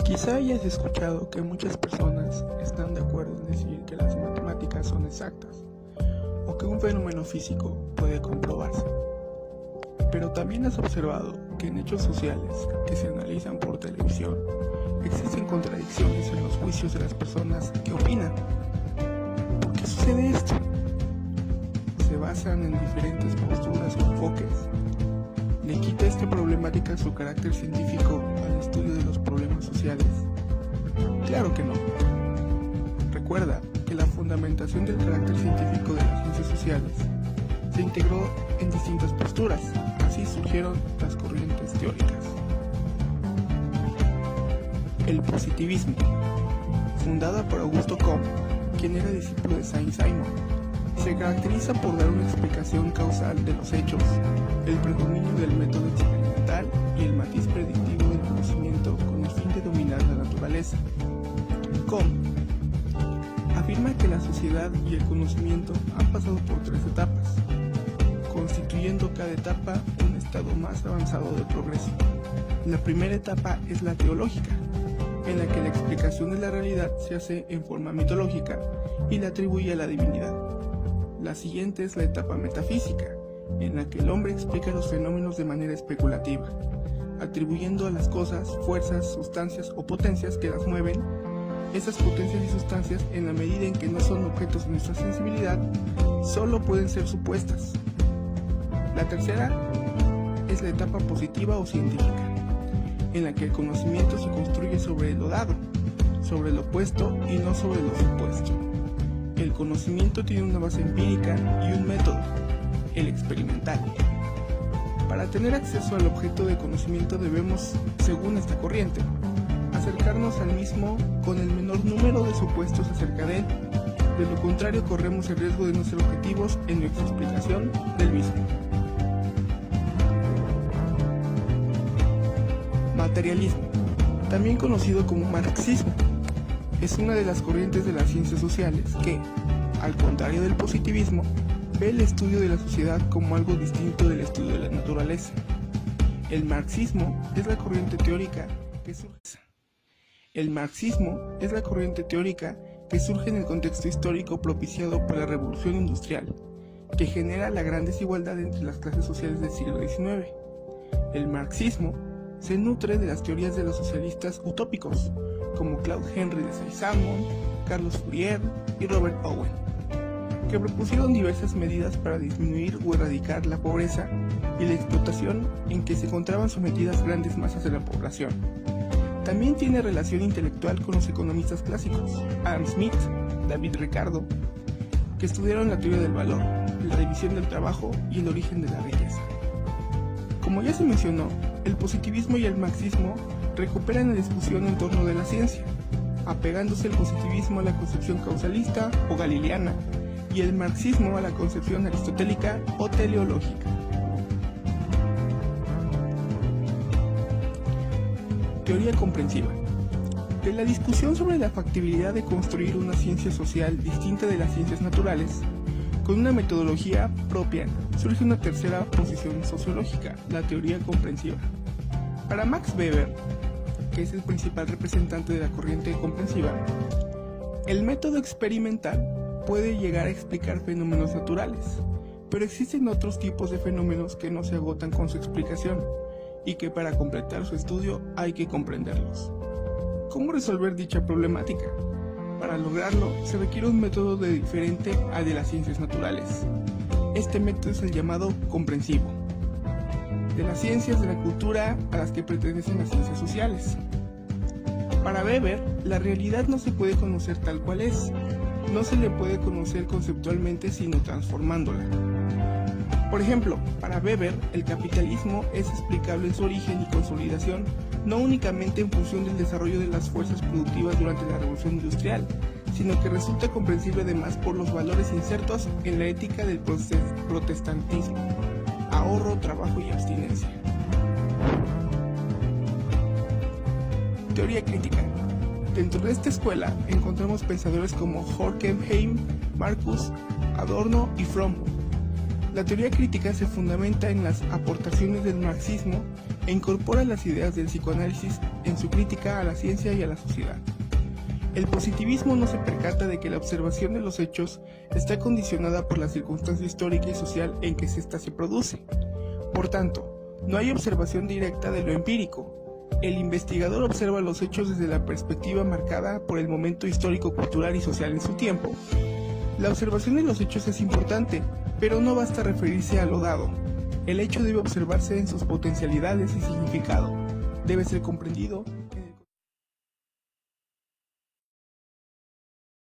Quizá hayas escuchado que muchas personas están de acuerdo en decir que las matemáticas son exactas o que un fenómeno físico puede comprobarse. Pero también has observado que en hechos sociales que se analizan por televisión existen contradicciones en los juicios de las personas que opinan. ¿Por qué sucede esto? Se basan en diferentes posturas o enfoques. ¿Le quita esta problemática su carácter científico al estudio de los problemas sociales? Claro que no. Recuerda que la fundamentación del carácter científico de las ciencias sociales se integró en distintas posturas, así surgieron las corrientes teóricas. El positivismo, fundada por Augusto Comte, quien era discípulo de Saint-Simon, se caracteriza por dar una explicación causal de los hechos, el predominio del método experimental y el matiz predictivo del conocimiento con el fin de dominar la naturaleza. Comte afirma que la sociedad y el conocimiento han pasado por 3 etapas, constituyendo cada etapa un estado más avanzado de progreso. La primera etapa es la teológica, en la que la explicación de la realidad se hace en forma mitológica y la atribuye a la divinidad. La siguiente es la etapa metafísica, en la que el hombre explica los fenómenos de manera especulativa, atribuyendo a las cosas fuerzas, sustancias o potencias que las mueven. Esas potencias y sustancias, en la medida en que no son objetos de nuestra sensibilidad, solo pueden ser supuestas. La tercera es la etapa positiva o científica, en la que el conocimiento se construye sobre lo dado, sobre lo puesto y no sobre lo supuesto. El conocimiento tiene una base empírica y un método, el experimental. Para tener acceso al objeto de conocimiento debemos, según esta corriente, acercarnos al mismo con el menor número de supuestos acerca de él. De lo contrario, corremos el riesgo de no ser objetivos en nuestra explicación del mismo. Materialismo, también conocido como marxismo, es una de las corrientes de las ciencias sociales que, al contrario del positivismo, ve el estudio de la sociedad como algo distinto del estudio de la naturaleza. El marxismo es la corriente teórica que surge. En el contexto histórico propiciado por la Revolución Industrial, que genera la gran desigualdad entre las clases sociales del siglo XIX. El marxismo se nutre de las teorías de los socialistas utópicos, como Claude Henry de Saint-Simon, Carlos Fourier y Robert Owen, que propusieron diversas medidas para disminuir o erradicar la pobreza y la explotación en que se encontraban sometidas grandes masas de la población. También tiene relación intelectual con los economistas clásicos, Adam Smith, David Ricardo, que estudiaron la teoría del valor, la división del trabajo y el origen de la riqueza. Como ya se mencionó, el positivismo y el marxismo recuperan la discusión en torno de la ciencia, apegándose el positivismo a la concepción causalista o galileana y el marxismo a la concepción aristotélica o teleológica. Teoría comprensiva. De la discusión sobre la factibilidad de construir una ciencia social distinta de las ciencias naturales, con una metodología propia, surge una tercera posición sociológica, la teoría comprensiva. Para Max Weber, que es el principal representante de la corriente comprensiva, el método experimental puede llegar a explicar fenómenos naturales, pero existen otros tipos de fenómenos que no se agotan con su explicación y que para completar su estudio hay que comprenderlos. ¿Cómo resolver dicha problemática? Para lograrlo se requiere un método diferente al de las ciencias naturales. Este método es el llamado comprensivo. De las ciencias de la cultura a las que pertenecen las ciencias sociales. Para Weber, la realidad no se puede conocer tal cual es, no se le puede conocer conceptualmente sino transformándola. Por ejemplo, para Weber, el capitalismo es explicable en su origen y consolidación, no únicamente en función del desarrollo de las fuerzas productivas durante la Revolución Industrial, sino que resulta comprensible además por los valores insertos en la ética del protestantismo: ahorro, trabajo y abstinencia. Teoría crítica. Dentro de esta escuela encontramos pensadores como Horkheim, Marcuse, Adorno y Fromm. La teoría crítica se fundamenta en las aportaciones del marxismo e incorpora las ideas del psicoanálisis en su crítica a la ciencia y a la sociedad. El positivismo no se percata de que la observación de los hechos está condicionada por la circunstancia histórica y social en que ésta se produce. Por tanto, no hay observación directa de lo empírico. El investigador observa los hechos desde la perspectiva marcada por el momento histórico, cultural y social en su tiempo. La observación de los hechos es importante, pero no basta referirse a lo dado. El hecho debe observarse en sus potencialidades y significado. Debe ser comprendido